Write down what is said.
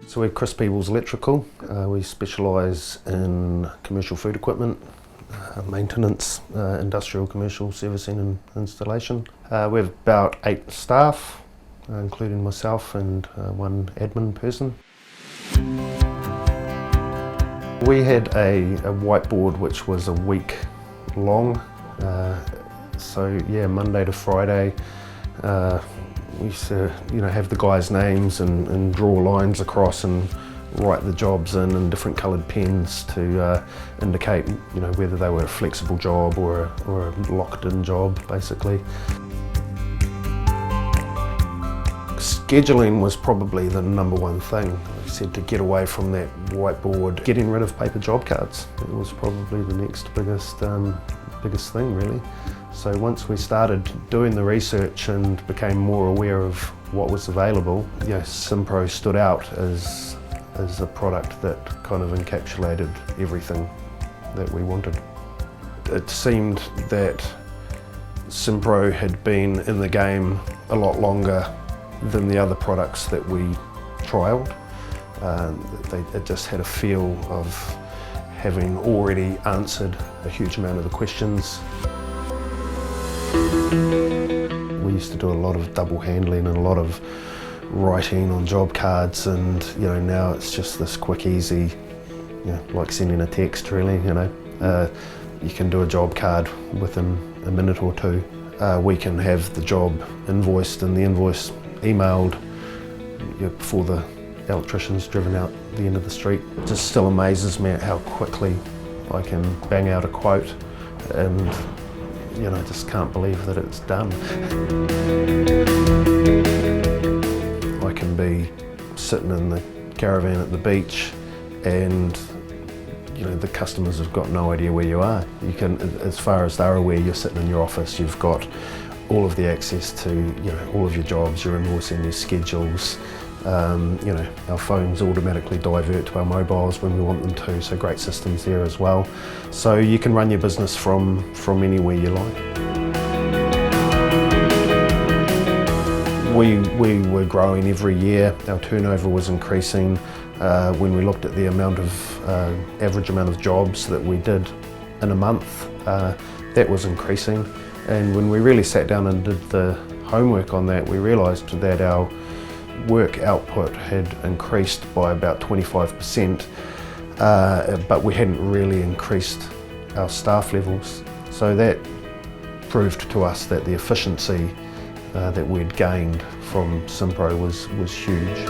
So we're Chris Peebles Electrical. We specialise in commercial food equipment, maintenance, industrial, commercial, servicing and installation. We have about 8 staff, including myself and one admin person. We had a whiteboard which was a week long. So yeah, Monday to Friday, we used to have the guys' names and draw lines across and write the jobs in different coloured pens to indicate whether they were a flexible job or a locked-in job, basically. Scheduling was probably the number one thing. Like I said, to get away from that whiteboard, getting rid of paper job cards. It was probably the next biggest thing, really. So once we started doing the research and became more aware of what was available, simPRO stood out as a product that kind of encapsulated everything that we wanted. It seemed that simPRO had been in the game a lot longer than the other products that we trialled. It just had a feel of having already answered a huge amount of the questions. We used to do a lot of double handling and a lot of writing on job cards, and now it's just this quick, easy, like sending a text, really. You can do a job card within a minute or two. We can have the job invoiced and the invoice emailed before the electrician's driven out the end of the street. It just still amazes me at how quickly I can bang out a quote, and I just can't believe that it's done. I can be sitting in the caravan at the beach and the customers have got no idea where you are. You can, as far as they're aware, you're sitting in your office, you've got all of the access to all of your jobs, your invoicing, your schedules. Our phones automatically divert to our mobiles when we want them to, so great systems there as well. So you can run your business from anywhere you like. We were growing every year. Our turnover was increasing. When we looked at the average amount of jobs that we did in a month, that was increasing. And when we really sat down and did the homework on that, we realised that our work output had increased by about 25%, but we hadn't really increased our staff levels. So that proved to us that the efficiency that we'd gained from simPRO was huge.